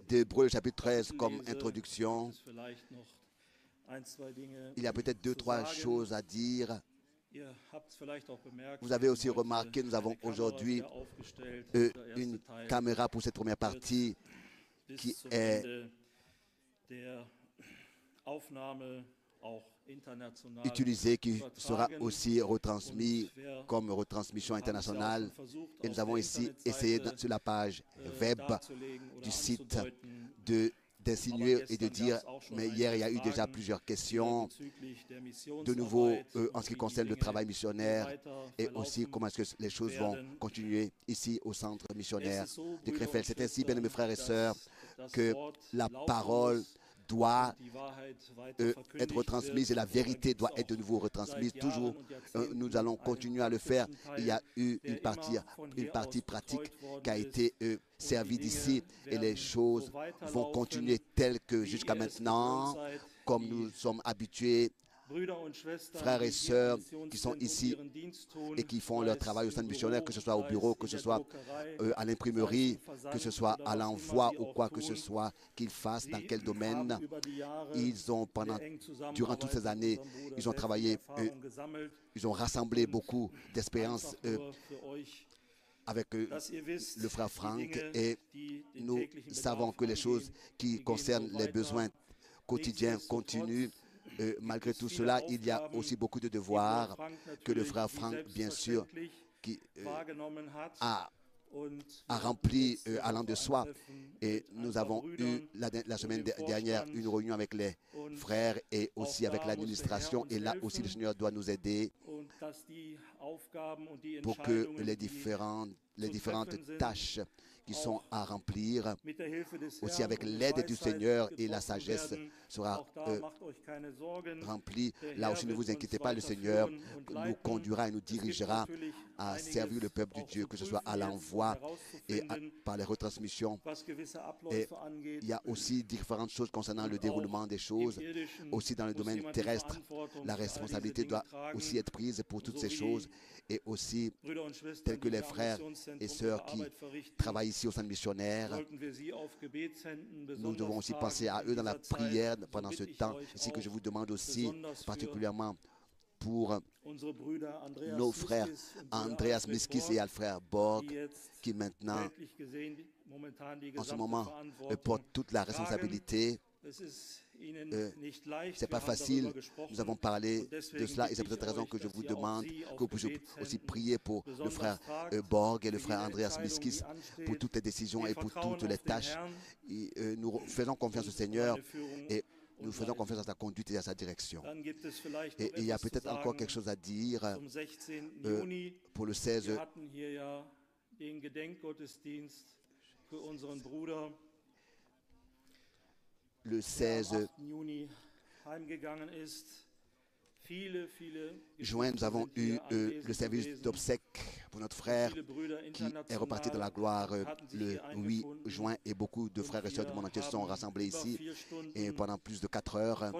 d'Hébreux, le chapitre 13, comme introduction. Il y a peut-être deux, trois choses à dire. Vous avez aussi remarqué, nous avons aujourd'hui une caméra pour cette première partie qui est utilisée, qui sera aussi retransmise comme retransmission internationale. Et nous avons ici essayé sur la page web du site d'insinuer et de dire, mais hier il y a eu déjà plusieurs questions, de nouveau en ce qui concerne le travail missionnaire et aussi comment est-ce que les choses vont continuer ici au centre missionnaire de Krefeld. C'est ainsi, bien mes frères et sœurs, que la parole doit être retransmise et la vérité doit être de nouveau retransmise. Toujours, nous allons continuer à le faire. Il y a eu une partie pratique qui a été servie d'ici et les choses vont continuer telles que jusqu'à maintenant, comme nous sommes habitués. Frères et sœurs qui sont ici et qui font leur travail au sein missionnaire, que ce soit au bureau, que ce soit à l'imprimerie, que ce soit à l'envoi ou quoi que ce soit qu'ils fassent, dans quel domaine, ils ont durant toutes ces années, ils ont travaillé, ils ont rassemblé beaucoup d'expériences avec le frère Franck et nous savons que les choses qui concernent les besoins quotidiens continuent. Malgré tout cela, il y a aussi beaucoup de devoirs que le frère Franck, bien sûr, qui a rempli allant de soi. Et nous avons eu la semaine dernière une réunion avec les frères et aussi avec l'administration. Et là aussi, le Seigneur doit nous aider pour que les différentes tâches qui sont à remplir, aussi avec l'aide du Seigneur et la sagesse sera remplie. Là aussi, ne vous inquiétez pas, le Seigneur nous conduira et nous dirigera à servir le peuple de Dieu, que ce soit à l'envoi et par les retransmissions. Et il y a aussi différentes choses concernant le déroulement des choses. Aussi dans le domaine terrestre, la responsabilité doit aussi être prise pour toutes ces choses. Et aussi, tels que les frères et sœurs qui travaillent ici au sein de missionnaire, nous devons aussi penser à eux dans la prière pendant ce temps. Ainsi que je vous demande aussi, particulièrement pour nos frères Andreas Miskis et Alfred Borg, qui maintenant, en ce moment, portent toute la responsabilité. C'est pas facile. Nous avons parlé de cela et c'est pour cette raison que je vous demande que vous puissiez aussi prier pour le frère Borg et le frère Andreas Miskis pour toutes les décisions et pour toutes les tâches. Et, nous faisons confiance au Seigneur et nous faisons confiance à sa conduite et à sa direction. Et il y a peut-être encore quelque chose à dire pour le 16. Le 16 juin, nous avons eu le service d'obsèques pour notre frère qui est reparti dans la gloire le 8 juin et beaucoup de frères et sœurs du monde entier sont rassemblés ici et pendant plus de 4 heures,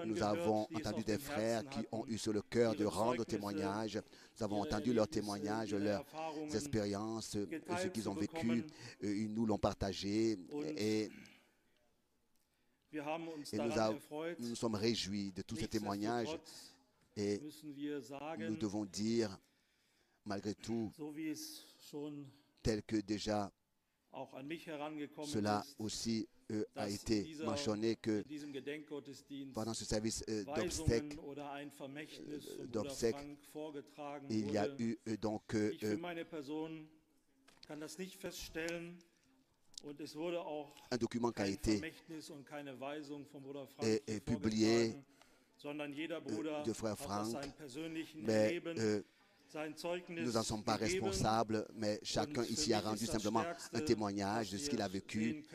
nous avons entendu des frères qui ont eu sur le cœur de rendre témoignage. Nous avons entendu leurs témoignages, leurs expériences, ce qu'ils ont vécu. Ils nous l'ont partagé et nous sommes réjouis de tous ces témoignages et nous devons dire, malgré tout, tel que déjà cela aussi a été mentionné, que pendant ce service d'obsèques, il y a eu donc un document qui a été publié de frère Franck, mais nous n'en sommes pas responsables, mais chacun ici a rendu simplement un témoignage de ce qu'il a vécu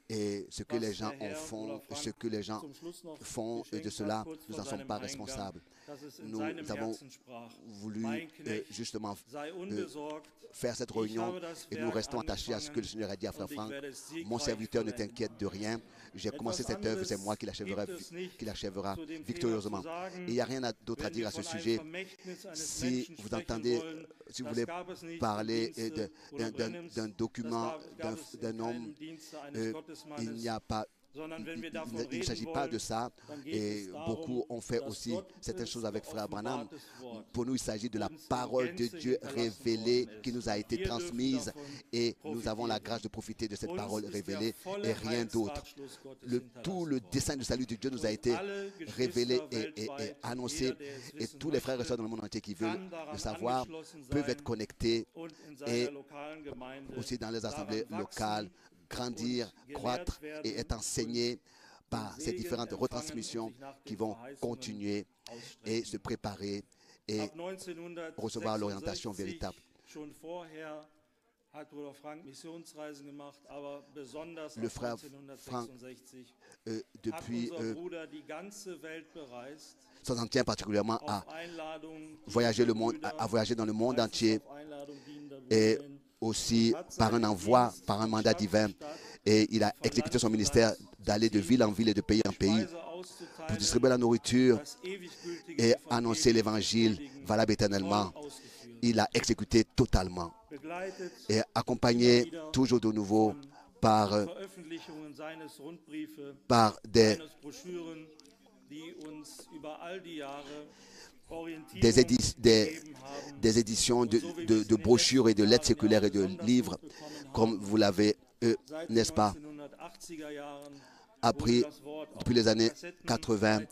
Et ce que les gens en font, ce que les gens font de cela, nous n'en sommes pas responsables. Nous avons voulu justement faire cette réunion et nous restons attachés à ce que le Seigneur a dit à Frère Franck. Mon serviteur ne t'inquiète de rien. J'ai commencé cette œuvre, c'est moi qui l'achèvera victorieusement. Et il n'y a rien d'autre à dire à ce sujet. Si vous entendez, si vous voulez parler d'un document, d'un homme, il n'y a pas. Il ne s'agit pas de ça. Et beaucoup ont fait aussi certaines choses avec Frère Branham. Pour nous, il s'agit de la parole de Dieu révélée qui nous a été transmise et nous avons la grâce de profiter de cette parole révélée et rien d'autre. Tout le dessein du salut de Dieu nous a été révélé et annoncé et tous les frères et sœurs dans le monde entier qui veulent le savoir peuvent être connectés et aussi dans les assemblées locales, grandir, croître et être enseignés par ces différentes retransmissions qui vont continuer et se préparer et recevoir l'orientation véritable. Le frère Franck, depuis 60e particulièrement, a voyagé dans le monde entier et aussi par un envoi, par un mandat divin. Et il a exécuté son ministère d'aller de ville en ville et de pays en pays pour distribuer la nourriture et annoncer l'évangile valable éternellement. Il a exécuté totalement et accompagné toujours de nouveau par des éditions de brochures et de lettres séculaires et de livres, comme vous l'avez, n'est-ce pas, appris depuis les années 80.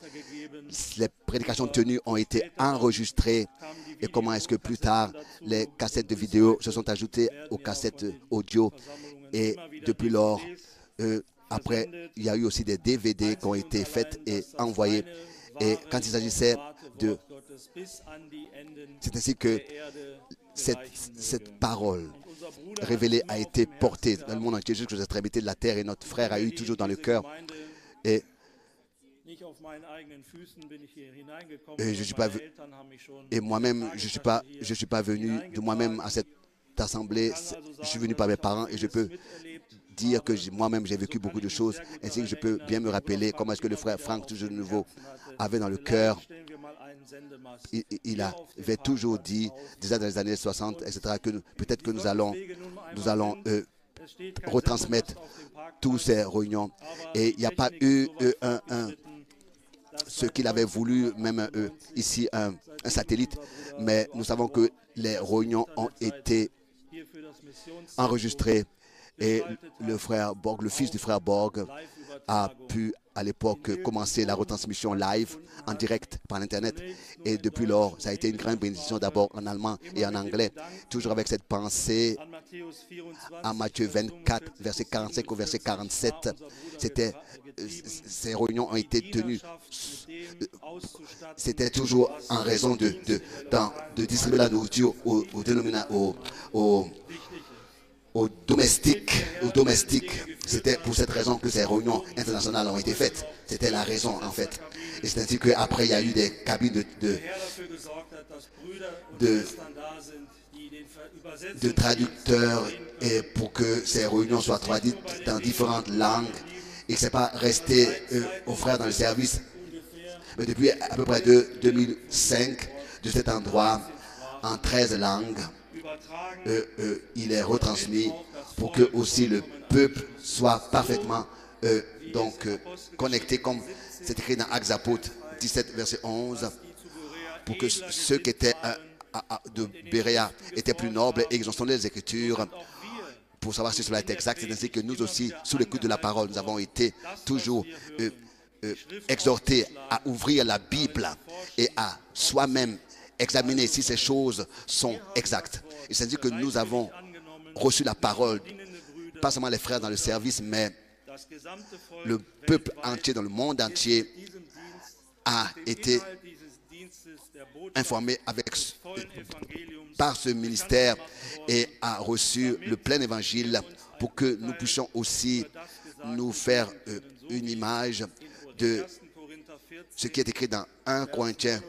Les prédications tenues ont été enregistrées et comment est-ce que plus tard, les cassettes de vidéo se sont ajoutées aux cassettes audio et depuis lors, après, il y a eu aussi des DVD qui ont été faits et envoyés. Et quand il s'agissait de... C'est ainsi que cette parole révélée a été portée dans le monde entier jusqu'aux extrémités de la terre et notre frère a eu toujours dans le cœur. Et je suis pas et moi-même, je suis pas venu de moi-même à cette assemblée. Je suis venu par mes parents et je peux dire que moi-même j'ai vécu beaucoup de choses, ainsi que je peux bien me rappeler comment est-ce que le frère Franck, toujours de nouveau, avait dans le cœur, il avait toujours dit, déjà dans les années 60, etc., que peut-être que nous allons retransmettre tous ces réunions. Et il n'y a pas eu ce qu'il avait voulu, même ici, un satellite, mais nous savons que les réunions ont été enregistrées. Et le frère Borg, le fils du frère Borg, a pu à l'époque commencer la retransmission live en direct par Internet. Et depuis lors, ça a été une grande bénédiction d'abord en allemand et en anglais. Toujours avec cette pensée à Matthieu 24, verset 45 au verset 47. Ces réunions ont été tenues. C'était toujours en raison de distribuer la nourriture aux domestiques. C'était pour cette raison que ces réunions internationales ont été faites. C'était la raison, en fait. Et c'est ainsi qu'après, il y a eu des cabines de traducteurs et pour que ces réunions soient traduites dans différentes langues et que ce n'est pas resté aux frères dans le service. Mais depuis à peu près 2005, de cet endroit, en 13 langues, il est retransmis pour que aussi le peuple soit parfaitement connecté, comme c'est écrit dans Actes Apôtres 17, verset 11, pour que ceux qui étaient de Béréa étaient plus nobles et ils ont sondé les Écritures pour savoir si cela est exact. C'est ainsi que nous aussi, sous l'écoute de la parole, nous avons été toujours exhortés à ouvrir la Bible et à soi-même examiner si ces choses sont exactes. Et c'est ainsi que nous avons reçu la parole, pas seulement les frères dans le service, mais le peuple entier dans le monde entier a été informé par ce ministère et a reçu le plein évangile pour que nous puissions aussi nous faire une image de ce qui est écrit dans 1 Corinthiens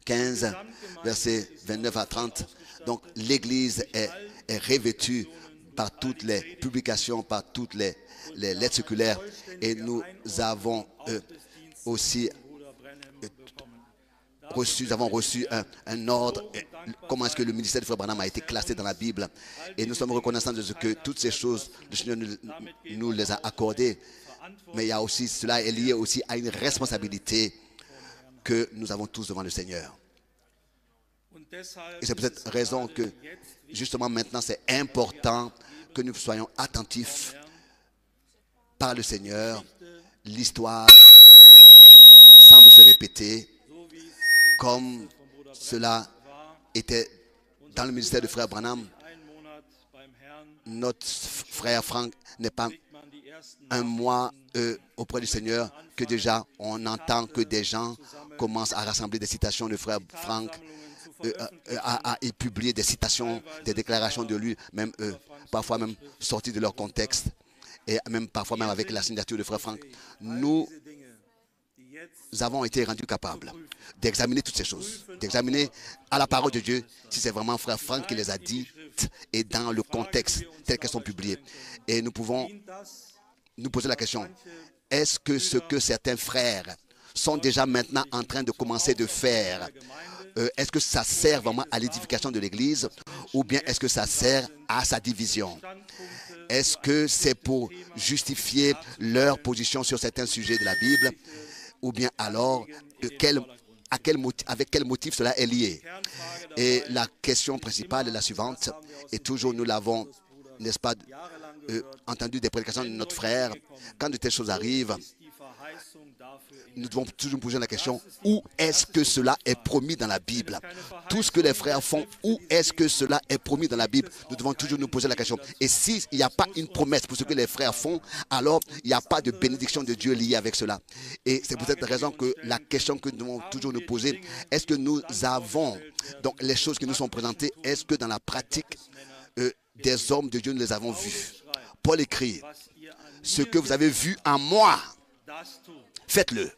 15, versets 29 à 30. Donc l'Église est revêtue par toutes les publications, par toutes les lettres circulaires, et nous avons aussi reçu un ordre, comment est-ce que le ministère de Frère Branham a été classé dans la Bible. Et nous sommes reconnaissants de ce que toutes ces choses, le Seigneur nous les a accordées. Mais il y a aussi, cela est lié aussi à une responsabilité que nous avons tous devant le Seigneur. Et c'est pour cette raison que, justement maintenant, c'est important que nous soyons attentifs par le Seigneur. L'histoire semble se répéter comme cela était dans le ministère de Frère Branham. Notre frère Frank n'est pas un mois auprès du Seigneur que déjà on entend que des gens commencent à rassembler des citations de Frère Frank, à publier des citations, des déclarations de lui, même parfois même sorties de leur contexte, et même parfois même avec la signature de Frère Frank. Nous avons été rendus capables d'examiner toutes ces choses, d'examiner à la parole de Dieu si c'est vraiment Frère Frank qui les a dites et dans le contexte tel qu'elles sont publiées. Et nous pouvons nous poser la question, est-ce que ce que certains frères sont déjà maintenant en train de commencer de faire, est-ce que ça sert vraiment à l'édification de l'Église ou bien est-ce que ça sert à sa division? Est-ce que c'est pour justifier leur position sur certains sujets de la Bible ou bien alors avec quel motif cela est lié? Et la question principale est la suivante, et toujours nous l'avons, n'est-ce pas, entendu des prédications de notre frère, quand de telles choses arrivent, nous devons toujours poser la question, où est-ce que cela est promis dans la Bible? Tout ce que les frères font, où est-ce que cela est promis dans la Bible? Nous devons toujours nous poser la question. Et s'il n'y a pas une promesse pour ce que les frères font, alors il n'y a pas de bénédiction de Dieu liée avec cela. Et c'est pour cette raison que la question que nous devons toujours nous poser, est-ce que nous avons, donc les choses qui nous sont présentées, est-ce que dans la pratique des hommes de Dieu nous les avons vues? Paul écrit, ce que vous avez vu en moi, faites-le.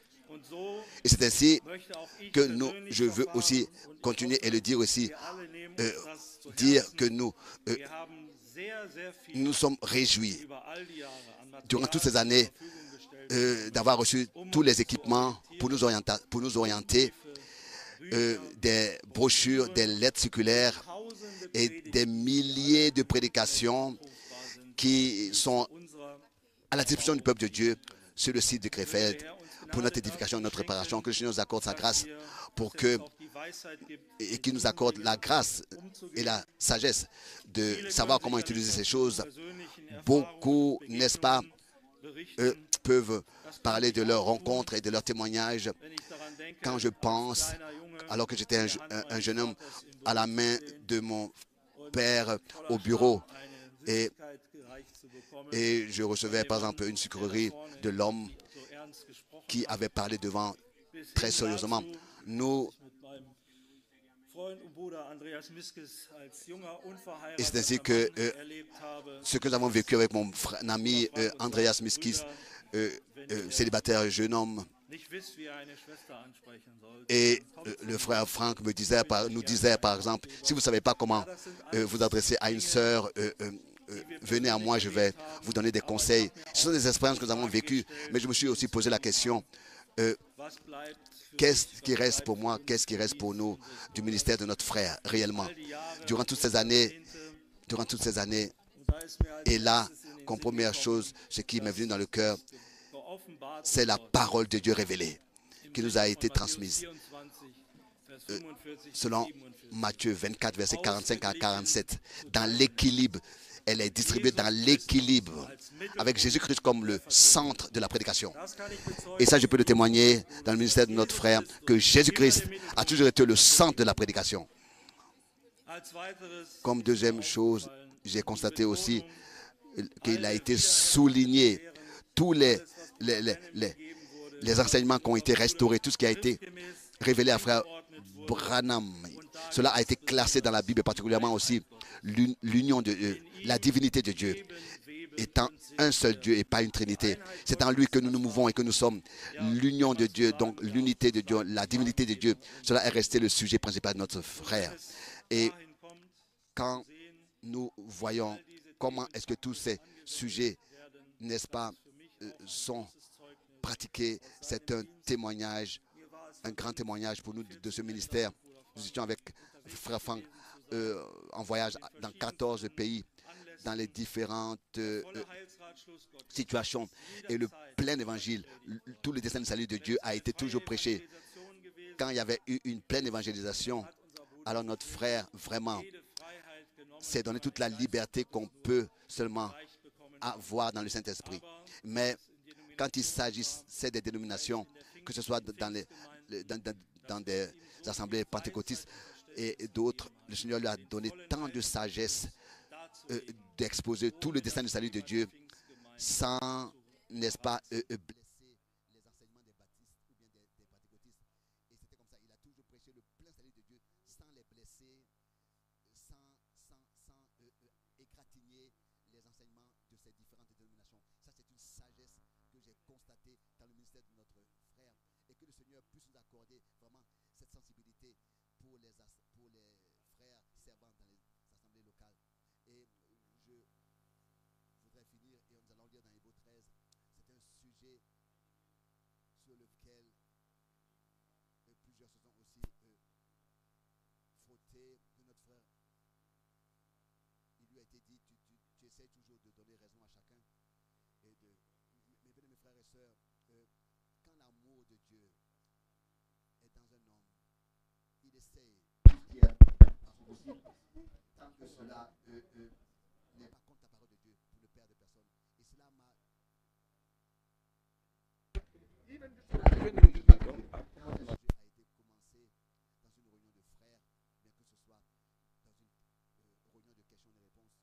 Et c'est ainsi que je veux aussi continuer et le dire aussi, dire que nous sommes réjouis durant toutes ces années d'avoir reçu tous les équipements pour nous orienter, des brochures, des lettres circulaires et des milliers de prédications qui sont à la disposition du peuple de Dieu sur le site de Krefeld pour notre édification et notre réparation. Que le Seigneur nous accorde sa grâce et qu'il nous accorde la grâce et la sagesse de savoir comment utiliser ces choses. Beaucoup, n'est-ce pas, peuvent parler de leurs rencontres et de leurs témoignages. Quand je pense, alors que j'étais un jeune homme, à la main de mon père au bureau, et je recevais par exemple une sucrerie de l'homme qui avait parlé devant très sérieusement. Et c'est ainsi que ce que nous avons vécu avec mon ami Andreas Miskis, célibataire jeune homme, et le frère Frank nous disait par exemple, si vous ne savez pas comment vous adresser à une sœur, venez à moi, je vais vous donner des conseils. Ce sont des expériences que nous avons vécues, mais je me suis aussi posé la question, qu'est-ce qui reste pour moi, qu'est-ce qui reste pour nous du ministère de notre frère, réellement, durant toutes ces années, et là, comme première chose, ce qui m'est venu dans le cœur, c'est la parole de Dieu révélée, qui nous a été transmise. Selon Matthieu 24, versets 45 à 47, dans l'équilibre, elle est distribuée dans l'équilibre, avec Jésus-Christ comme le centre de la prédication. Et ça, je peux le témoigner dans le ministère de notre frère, que Jésus-Christ a toujours été le centre de la prédication. Comme deuxième chose, j'ai constaté aussi qu'il a été souligné, tous les enseignements qui ont été restaurés, tout ce qui a été révélé à frère Branham. cela a été classé dans la Bible, particulièrement aussi l'union de la divinité de Dieu, étant un seul Dieu et pas une trinité. C'est en lui que nous nous mouvons et que nous sommes. L'union de Dieu, donc l'unité de Dieu, la divinité de Dieu, cela est resté le sujet principal de notre frère. Et quand nous voyons comment est-ce que tous ces sujets, n'est-ce pas, sont pratiqués, c'est un témoignage, un grand témoignage pour nous de ce ministère. Nous étions avec Frère Franck en voyage dans 14 pays, dans les différentes situations. Et le plein évangile, tout le dessein de salut de Dieu a été toujours prêché. Quand il y avait eu une pleine évangélisation, alors notre frère vraiment s'est donné toute la liberté qu'on peut seulement avoir dans le Saint-Esprit. Mais quand il s'agissait des dénominations, que ce soit dans des assemblées pentecôtistes et d'autres, le Seigneur lui a donné tant de sagesse d'exposer tout le dessein du salut de Dieu sans, n'est-ce pas, blesser les enseignements des baptistes ou bien des pentecôtistes. Et c'était comme ça, il a toujours prêché le plein salut de Dieu sans les blesser, sans égratigner les enseignements de ces différentes dénominations. Ça, c'est une sagesse que j'ai constatée dans le ministère de notre frère, et que le Seigneur puisse nous accorder vraiment cette sensibilité pour les frères servant dans les assemblées locales. Et je voudrais finir, et nous allons lire dans Hébreux 13, c'est un sujet sur lequel plusieurs se sont aussi frottés, que notre frère, il lui a été dit, tu essaies toujours de donner raison à chacun. Et mes bien-aimés frères et sœurs, quand l'amour de Dieu est dans un homme, il essaie tant que cela n'est pas contre la parole de Dieu pour le Père de personne. Et cela m'a... a été commencé dans une réunion de frères, bien que ce soit dans une réunion de questions et réponses.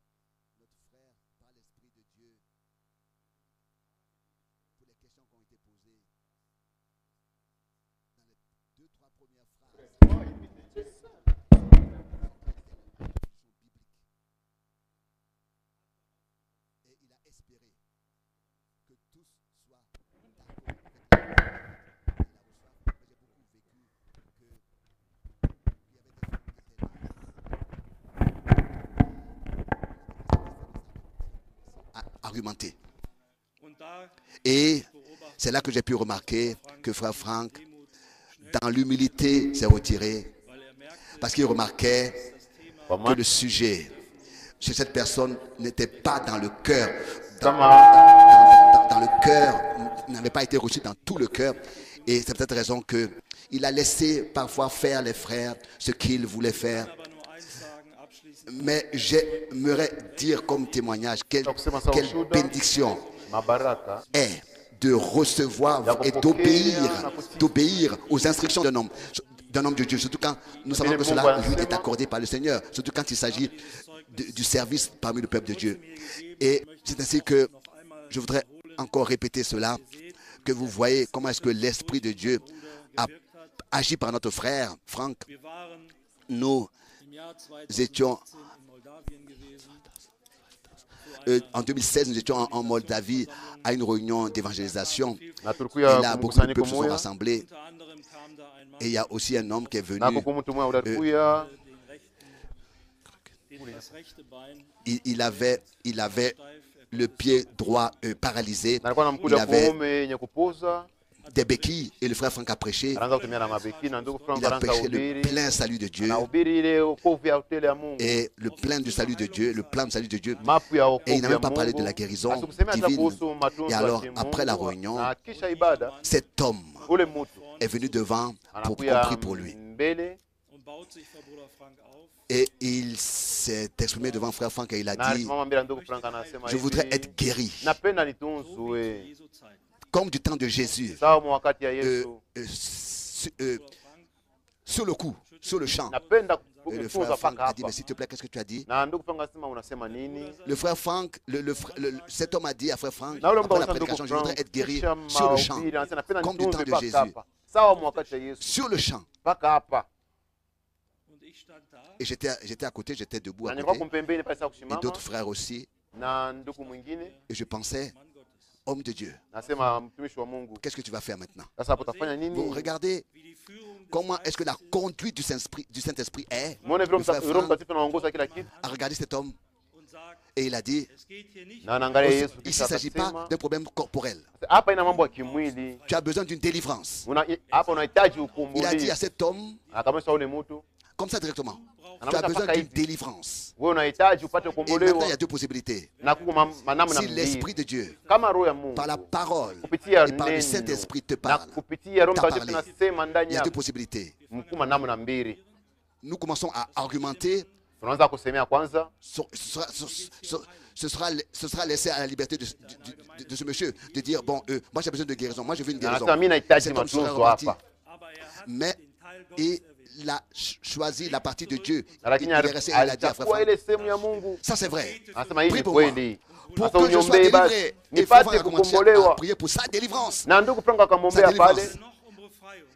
Notre frère, par l'Esprit de Dieu, pour les questions qui ont été posées, dans les 2-3 premières phrases, et il a espéré que tous soient d'accord avec lui. Il a reçu, mais j'ai beaucoup vécu qu'il y avait des gens qui étaient argumentés. Et c'est là que j'ai pu remarquer que Frère Franck, dans l'humilité, s'est retiré parce qu'il remarquait que le sujet chez cette personne n'était pas dans le cœur, dans le cœur, n'avait pas été reçu dans tout le cœur. Et c'est peut-être raison qu'il a laissé parfois faire les frères ce qu'ils voulaient faire. Mais j'aimerais dire comme témoignage quelle bénédiction est de recevoir et d'obéir aux instructions d'un homme de Dieu, surtout quand nous savons que cela lui est accordé par le Seigneur, surtout quand il s'agit du service parmi le peuple de Dieu. Et c'est ainsi que je voudrais encore répéter cela, que vous voyez comment est-ce que l'Esprit de Dieu a agi par notre frère Franck. Nous étions en 2016, nous étions en Moldavie à une réunion d'évangélisation. Et là, beaucoup de peuples se sont rassemblés. Et il y a aussi un homme qui est venu. Il avait le pied droit paralysé. Il avait des béquilles et le frère Franck a prêché. Il a prêché le plein salut de Dieu. Et le plein du salut de Dieu, le plan du salut de Dieu. Et il n'a même pas parlé de la guérison divine. Et alors, après la réunion, cet homme est venu devant pour qu'on prie pour lui. Et il s'est exprimé devant frère Franck et il a dit, je voudrais être guéri comme du temps de Jésus, sur le coup, sur le champ. Et le frère Franck a dit, mais s'il te plaît, qu'est-ce que tu as dit? Le frère Franck, cet homme a dit à frère Franck, après la prédication, je voudrais être guéri sur le champ, comme du temps de Jésus. Sur le champ. Et j'étais à côté, j'étais debout à na nilikuwa côté. kumpembeni pale sasa Et kusimama d'autres frères aussi. na ndugu mwingine, Et je pensais, homme de Dieu, nasema mtumishi wa Mungu, qu'est-ce que tu vas faire maintenant? sasa hapo utafanya Vous nini? regardez comment est-ce que la conduite du Saint-Esprit est. Muone vile Le frère Roho Franck Mtakatifu anaongoza kila kitu, a regardé cet homme et il a dit, na anaangalia Yesu ici il ne kisha s'agit pas akasema, d'un problème corporel. hapa ina mambo ya kimwili, Tu as besoin d'une délivrance. hapa unahitaji Il a dit ukombozi. à cet homme, Akamwambia ule mtu, comme ça directement, tu as besoin d'une délivrance. wewe unahitaji upate Et maintenant, kukombolewa, il y a deux possibilités. na kuko namna Si l'Esprit mbili, de Dieu, kama Roho ya Mungu par la parole kupitia et par le neno Saint-Esprit te na parle, kupitia Roho t'a Mtakatifu parlé. nasema ndani Il y a deux yako, possibilités. mkuma namna mbili. Nous commençons à argumenter. Tunaanza kusemea kwanza, Ce sera laissé à la liberté de ce monsieur de dire, bon, moi j'ai besoin de guérison, moi je veux une guérison. anasema mimi nahitaji Cet homme sera matunzo repenti. hapa, Mais il a choisi la partie de Dieu. lakini Il est resté et il a dit à frère alichukua Franck, ile sehemu ya Mungu. ça c'est vrai. Anasema hii Prie ni pour moi. kweli, Pour sasa que je sois uniombee basi délivré, il faut nipate commencer à kukombolewa. prier pour sa délivrance. Na ndugu Frank akamwombea Sa délivrance. pale,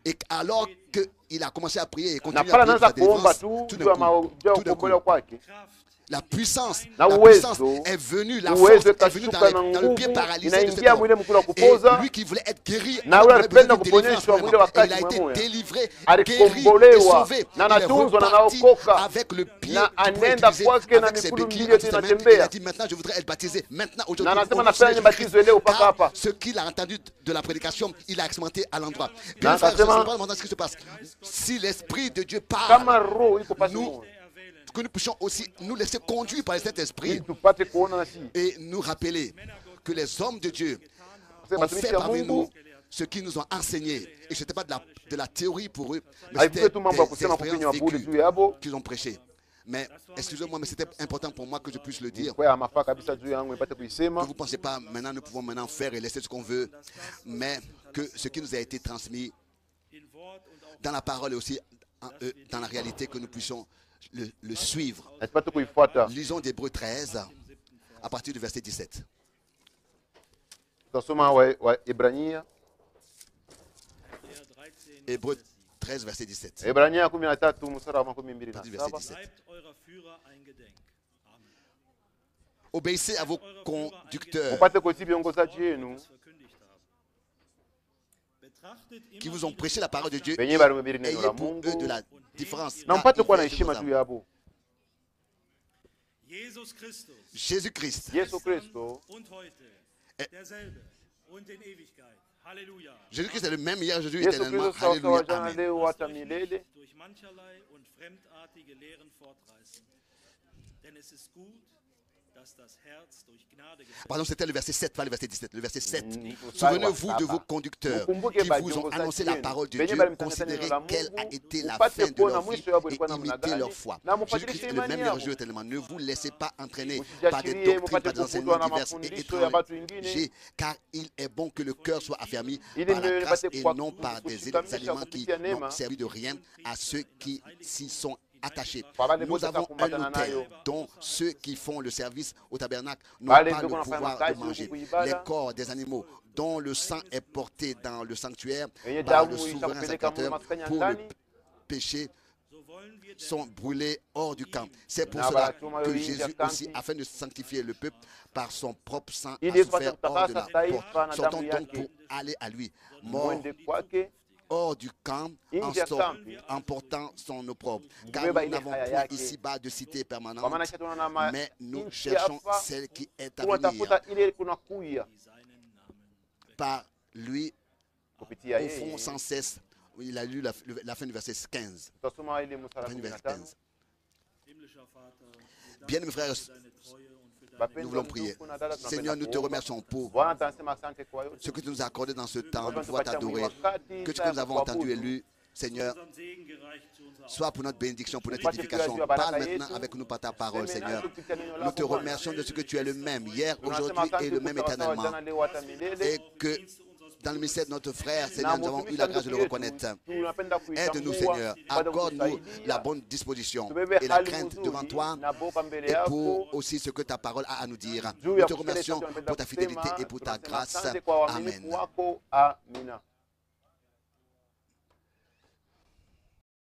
Et alors qu'il a commencé à prier et na continuer pale à prier pour anaanza sa kuomba délivrance, tu tout juu ya d'un coup, kukombolewa kwake, la puissance na est venue, la uwezo force est venue ikashuka na dans le pied nguvu paralysé de cet inaingia homme. mwili mkuu na Et kupoza, lui qui voulait être guéri, na alors ule qu'il avait besoin alipenda d'une délivrance kuponyeshwa mwili vraiment. Et il a wakati été mmoja, délivré, guéri et alikombolewa sauvé. na Il est anatunzwa na reparti anaokoka, avec le pied na qu'il pouvait anaenda utiliser kwake na avec ses miguu béquilles mbili entre ses mains. inatembea. Il a dit maintenant je voudrais être baptisé maintenant na aujourd'hui. anasema Au nom nafanya de nibatizo Jésus-Christ. leo mpaka Car hapa. ce qu'il a entendu de la prédication, il a expérimenté à l'endroit. Na Bien frère, c'est akasema, pas maintenant ce qui se passe. Si l'Esprit de Dieu kama parle, roho iko pasi nous, moja, que nous puissions aussi nous laisser conduire par le Saint-Esprit ili tupate kuona na sisi. et nous rappeler que les hommes de Dieu Sema ont tumishi fait ya parmi nous Mungu ce qu'ils nous ont enseigné. Et ce n'était pas de la théorie pour eux, mais haikuwe c'était tu mambo ya des kusema kupinywa expériences bure vécues juu yabo, qu'ils ont prêchées. Mais excusez-moi, mais c'était important pour moi que je puisse le dire. kwa mafaa kabisa juu yangu nipate Que kuisema. vous ne pensez pas, maintenant nous pouvons maintenant faire et laisser ce qu'on veut, mais que ce qui nous a été transmis dans la parole et aussi dans la réalité, que nous puissions le suivre. Na tupate kuifuata. Lisons d'Hébreux 13 à partir du verset 17. Tutasoma wa Ibrania, Hébreux 13, verset 17. Ibrania 13 mstari wa À partir du verset 27. 17. Obéissez à vos conducteurs Mupate kutii viongozaji yenu qui vous ont prêché la parole de Dieu. wenyewe walihubiri neno Ayez la pour eux Mungu, de la différence. na car mpate il kuwa na vient de heshima nos juu âmes. yabo. Jésus-Christ. Yesu Kristo Jésus-Christ est le même hier, aujourd'hui, Yesu éternellement. Kristo sawa Alléluia. jana Amen. leo hata milele. durch mancherlei und fremdartige Lehren fortreißen. Denn es ist gut, dass das Herz durch Gnade gefällt. Pardon, c'était le verset 7, pas le verset 17. Le verset 7. Mm. Souvenez-vous de vos conducteurs Mukumbuke qui vous ont viongozaji annoncé la wenu. parole de Wenye Dieu. walimtangaza Considérez neno la quelle a Mungu, été la upate fin de kuona leur vie mwisho yabo et ilikuwa namna imitez gani, leur foi. na mufuatilie Jésus-Christ est le imani même yabo. hier, aujourd'hui, éternellement. Ne vous laissez pas entraîner Usijashirie, par des doctrines, mupate par des kuvutwa enseignements na divers et mafundisho ya watu wengine, étrangers, car il est bon que le cœur soit affermi ili par la grâce nipate et kwa- non par des kushikamisha aliments qui kupitia n'ont neema. servi de rien à ceux qui s'y sont attachés. Kwa wale Nous wote avons un watakumbatana autel nayo. dont ceux qui font le service au tabernacle n'ont Wale pas ndio le wanafanya pouvoir makazi de huku manger. kuibada. Les corps des animaux dont le sang est porté dans le sanctuaire Yenye par damu le souverain itakupeleka sacrificateur maskani ya pour le ndani. péché sont brûlés hors du camp. C'est pour Na cela wanachoma que hiyo nje ya Jésus kambi. aussi, afin de sanctifier le peuple par son propre sang, a Ili Yesu souffert apate hors de la kutakasa porte. taifa na Sortons damu donc yake. pour aller à lui, mort Mwende kwake hors du camp, nje ya kambi, en portant son opprobre. Car kubeba nous ile n'avons haya point yake. ici-bas de cité Kwa maana permanente, kisha tunaona mais nous nchi cherchons hapa, celle qui est à venir. tunatafuta ile kuna kuya Par lui, kupitia au fond, yeye. sans cesse, il a lu la fin du verset 15. Tutasoma ile mstari La fin du verset 15. 15. Bien, mes frères, nous voulons prier. Seigneur, nous te remercions pour Bwana, tunasema asante kwa yote. ce que tu nous as accordé dans ce temps, de Bwana, pouvoir tupatia t'adorer. wakati, Que ce que saa nous avons ya entendu et kuabudu. lu, Seigneur, soit pour notre bénédiction, pour notre Upate édification. kujua baraka Parle maintenant yetu. avec nous par ta parole, Sema Seigneur. nasi kupitia neno Nous lako, te Bwana. remercions de ce que tu es le même hier, Tunasema aujourd'hui asante et le même kwa sawa éternellement. jana, leo, hata milele. Et que dans le ministère de notre frère, Na Seigneur, nous avons eu mtumishi la grâce de le yetu, reconnaître. tunapenda Aide-nous, kuitambua, Seigneur. tupate Accorde-nous kutusaidia. la bonne disposition Tubebe et la hali crainte mzuri devant toi na boka mbele et yako. pour aussi ce que ta parole a à nous dire. Juu Nous ya te kile remercions tunachopenda pour ta fidélité kusema, et pour ta tunasema grâce. asante kwa uaminifu Amen. wako. Amina.